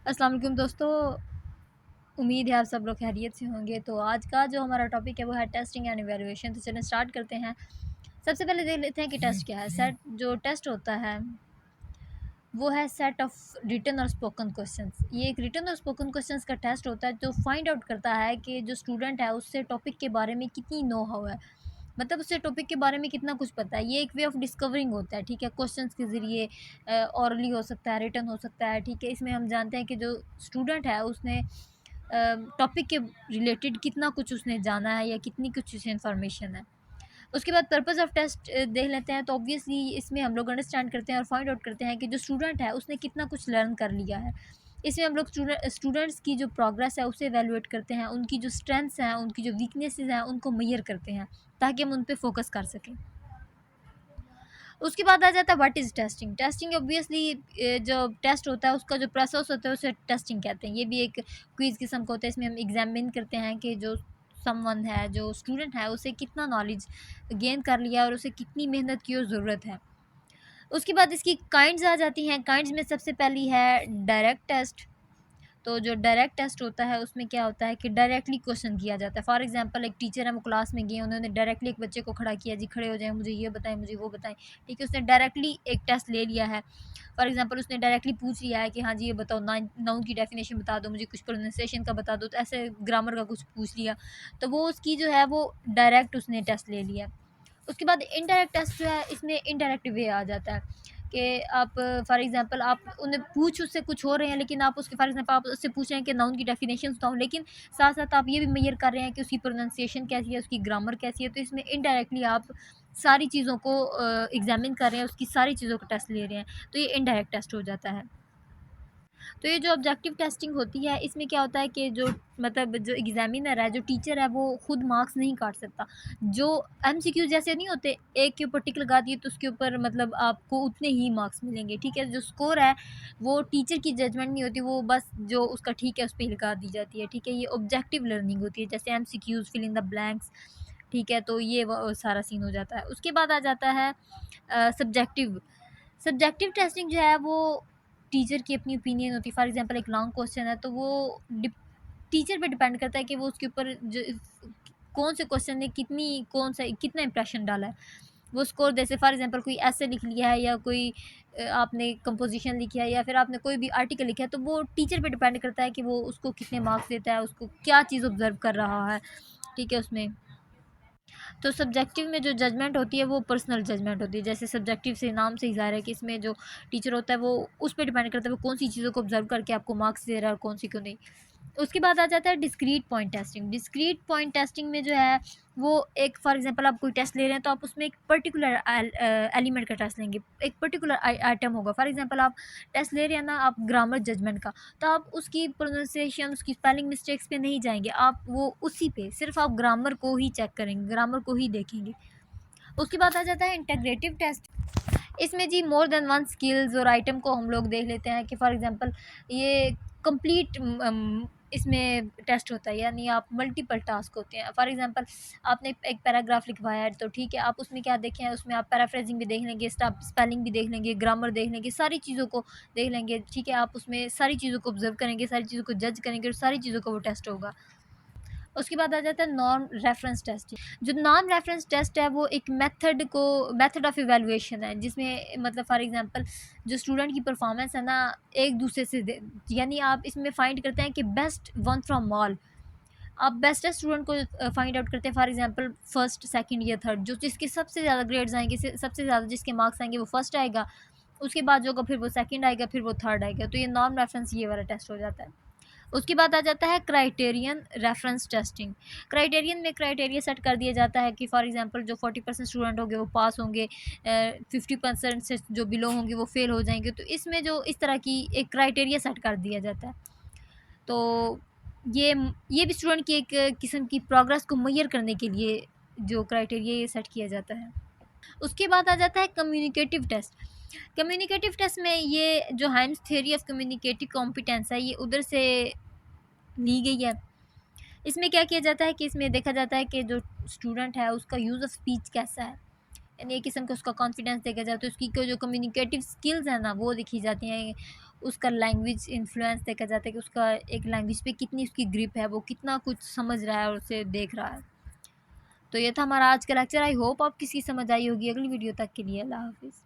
अस्सलाम वालेकुम दोस्तों, उम्मीद है आप सब लोग खैरियत से होंगे। तो आज का जो हमारा टॉपिक है वो है टेस्टिंग एंड इवैल्यूएशन। तो चलिए स्टार्ट करते हैं। सबसे पहले देख लेते हैं कि टेस्ट क्या है। सेट जो टेस्ट होता है वो है सेट ऑफ रिटन और स्पोकन क्वेश्चंस। ये एक रिटन और स्पोकन क्वेश्चंस का टेस्ट होता है जो फाइंड आउट करता है कि जो स्टूडेंट है उससे टॉपिक के बारे में कितनी नो हाउ है, मतलब उससे टॉपिक के बारे में कितना कुछ पता है। ये एक वे ऑफ डिस्कवरिंग होता है, ठीक है। क्वेश्चंस के ज़रिए ऑरली हो सकता है, रिटन हो सकता है, ठीक है। इसमें हम जानते हैं कि जो स्टूडेंट है उसने टॉपिक के रिलेटेड कितना कुछ उसने जाना है या कितनी कुछ उसे इन्फॉर्मेशन है। उसके बाद पर्पस ऑफ टेस्ट देख लेते हैं। तो ऑब्वियसली इसमें हम लोग अंडरस्टैंड करते हैं और फाइंड आउट करते हैं कि जो स्टूडेंट है उसने कितना कुछ लर्न कर लिया है। इसमें हम लोग स्टूडेंट्स की जो प्रोग्रेस है उसे एवेलुएट करते हैं, उनकी जो स्ट्रेंथ्स हैं, उनकी जो वीकनेसेस हैं उनको मेजर करते हैं ताकि हम उन पे फोकस कर सकें। उसके बाद आ जाता है what is testing. Testing obviously जो टेस्ट होता है उसका जो प्रोसेस होता है उसे टेस्टिंग कहते हैं। ये भी एक क्विज़ किस्म का होता है। इसमें हम एग्जामिन करते हैं कि जो समवन है, जो स्टूडेंट है, उसे कितना नॉलेज गेन कर लिया और उसे कितनी मेहनत की और ज़रूरत है। उसके बाद इसकी काइंड्स आ जाती हैं। काइंड्स में सबसे पहली है डायरेक्ट टेस्ट। तो जो डायरेक्ट टेस्ट होता है उसमें क्या होता है कि डायरेक्टली क्वेश्चन किया जाता है। फॉर एग्जांपल एक टीचर है, वो क्लास में गए, उन्होंने डायरेक्टली एक बच्चे को खड़ा किया, जी खड़े हो जाएं, मुझे ये बताएं, मुझे वो बताएं, ठीक है। उसने डायरेक्टली एक टेस्ट ले लिया है। फॉर एग्जांपल उसने डायरेक्टली पूछ लिया है कि हाँ जी ये बताओ, नाउन की डेफिनेशन बता दो, मुझे कुछ प्रोनाउंसिएशन का बता दो, तो ऐसे ग्रामर का कुछ पूछ लिया, तो वो उसकी जो है वो डायरेक्ट उसने टेस्ट ले लिया। उसके बाद इनडायरेक्ट टेस्ट जो है, इसमें इनडायरेक्ट वे आ जाता है कि आप फॉर एग्जांपल आप उन्हें पूछ उससे कुछ हो रहे हैं, लेकिन आप उसके फॉर एग्जांपल आप उससे पूछ रहे हैं कि नाउन की डेफिनेशन बताओ, लेकिन साथ साथ आप ये भी मेजर कर रहे हैं कि उसकी प्रोनाउंसिएशन कैसी है, उसकी ग्रामर कैसी है। तो इसमें इनडायरेक्टली आप सारी चीज़ों को एग्जामिन कर रहे हैं, उसकी सारी चीज़ों का टेस्ट ले रहे हैं, तो ये इनडायरेक्ट टेस्ट हो जाता है। तो ये जो ऑब्जेक्टिव टेस्टिंग होती है इसमें क्या होता है कि जो मतलब जो एग्जामिनर है, जो टीचर है, वो खुद मार्क्स नहीं काट सकता। जो एमसीक्यू जैसे नहीं होते, एक के ऊपर टिक लगा दिए तो उसके ऊपर मतलब आपको उतने ही मार्क्स मिलेंगे, ठीक है। जो स्कोर है वो टीचर की जजमेंट नहीं होती, वो बस जो उसका ठीक है उस पर लगा दी जाती है, ठीक है। ये ऑब्जेक्टिव लर्निंग होती है, जैसे MCQs, fill in the blanks, ठीक है। तो ये सारा सीन हो जाता है। उसके बाद आ जाता है सब्जेक्टिव। सब्जेक्टिव टेस्टिंग जो है वो टीचर की अपनी ओपिनियन होती है। फॉर एग्जांपल एक लॉन्ग क्वेश्चन है तो वो टीचर पे डिपेंड करता है कि वो उसके ऊपर जो कौन से क्वेश्चन ने कौन सा कितना इंप्रेशन डाला है, वो स्कोर। जैसे फॉर एग्जांपल कोई ऐसे लिख लिया है या कोई आपने कंपोजिशन लिखी है या फिर आपने कोई भी आर्टिकल लिखा है, तो वो टीचर पे डिपेंड करता है कि वो उसको कितने मार्क्स देता है, उसको क्या चीज़ ऑब्जर्व कर रहा है, ठीक है उसमें। तो सब्जेक्टिव में जो जजमेंट होती है वो पर्सनल जजमेंट होती है। जैसे सब्जेक्टिव से नाम से ही ज़ाहिर है कि इसमें जो टीचर होता है वो उस पर डिपेंड करता है वो कौन सी चीज़ों को ऑब्जर्व करके आपको मार्क्स दे रहा है और कौन सी को नहीं। उसके बाद आ जाता है discrete point testing. Discrete point testing में जो है वो एक फॉर एग्जांपल आप कोई टेस्ट ले रहे हैं तो आप उसमें एक पर्टिकुलर एलिमेंट का टेस्ट लेंगे, एक पर्टिकुलर आइटम होगा। फॉर एग्जांपल आप टेस्ट ले रहे हैं ना आप ग्रामर जजमेंट का, तो आप उसकी प्रोनाउंसिएशन, उसकी स्पेलिंग मिस्टेक्स पे नहीं जाएंगे, आप वो उसी पे सिर्फ आप ग्रामर को ही चेक करेंगे, ग्रामर को ही देखेंगे। उसके बाद आ जाता है इंटीग्रेटिव टेस्ट। इसमें जी मोर देन वन स्किल्स और आइटम को हम लोग देख लेते हैं कि फॉर एग्जांपल ये कंप्लीट इसमें टेस्ट होता है, यानी आप मल्टीपल टास्क होते हैं। फॉर एग्जांपल आपने एक पैराग्राफ लिखवाया है तो ठीक है, आप उसमें क्या देखें, उसमें आप पैराफ्रेजिंग भी देख लेंगे, स्पेलिंग भी देख लेंगे, ग्रामर देख लेंगे, सारी चीज़ों को देख लेंगे, ठीक है। आप उसमें सारी चीज़ों को ऑब्जर्व करेंगे, सारी चीज़ों को जज करेंगे और सारी चीज़ों का वो टेस्ट होगा। उसके बाद आ जाता है नॉन रेफरेंस टेस्ट। जो नॉन रेफरेंस टेस्ट है वो एक मेथड ऑफ इवैल्यूएशन है, जिसमें मतलब फॉर एग्जांपल जो स्टूडेंट की परफॉर्मेंस है ना एक दूसरे से यानी आप इसमें फाइंड करते हैं कि बेस्ट वन फ्रॉम ऑल। आप बेस्टेस्ट स्टूडेंट को फाइंड आउट करते हैं, फॉर एग्जांपल फर्स्ट, सेकंड या थर्ड, जो जिसके सबसे ज़्यादा ग्रेड्स आएंगे, सबसे ज़्यादा जिसके मार्क्स आएंगे वो फर्स्ट आएगा, उसके बाद जो होगा फिर वो सेकंड आएगा, फिर वो थर्ड आएगा। तो ये नॉन रेफरेंस ये वाला टेस्ट हो जाता है। उसके बाद आ जाता है क्राइटेरियन रेफरेंस टेस्टिंग। क्राइटेरियन में क्राइटेरिया सेट कर दिया जाता है कि फॉर एग्जांपल जो 40% स्टूडेंट होंगे वो पास होंगे, 50% से जो बिलो होंगे वो फेल हो जाएंगे। तो इसमें जो इस तरह की एक क्राइटेरिया सेट कर दिया जाता है। तो ये ये भी स्टूडेंट की एक किस्म की प्रोग्रेस को मेजर करने के लिए जो क्राइटेरिया ये सेट किया जाता है। उसके बाद आ जाता है कम्युनिकेटिव टेस्ट। कम्युनिकेटिव टेस्ट में ये जो hymns theory of communicative competence है ये उधर से ली गई है। इसमें क्या किया जाता है कि इसमें देखा जाता है कि जो स्टूडेंट है उसका यूज़ ऑफ स्पीच कैसा है, यानी एक किस्म का उसका कॉन्फिडेंस देखा जाए, तो उसकी जो कम्युनिकेटिव स्किल्स है ना वो देखी जाती हैं। उसका लैंग्वेज इन्फ्लुएंस देखा जाता है कि उसका एक लैंग्वेज पे कितनी उसकी ग्रिप है, वो कितना कुछ समझ रहा है और उसे देख रहा है। तो ये था हमारा आज का लेक्चर। आई होप आप किसी समझ आई होगी। अगली वीडियो तक के लिए अल्लाह हाफिज़।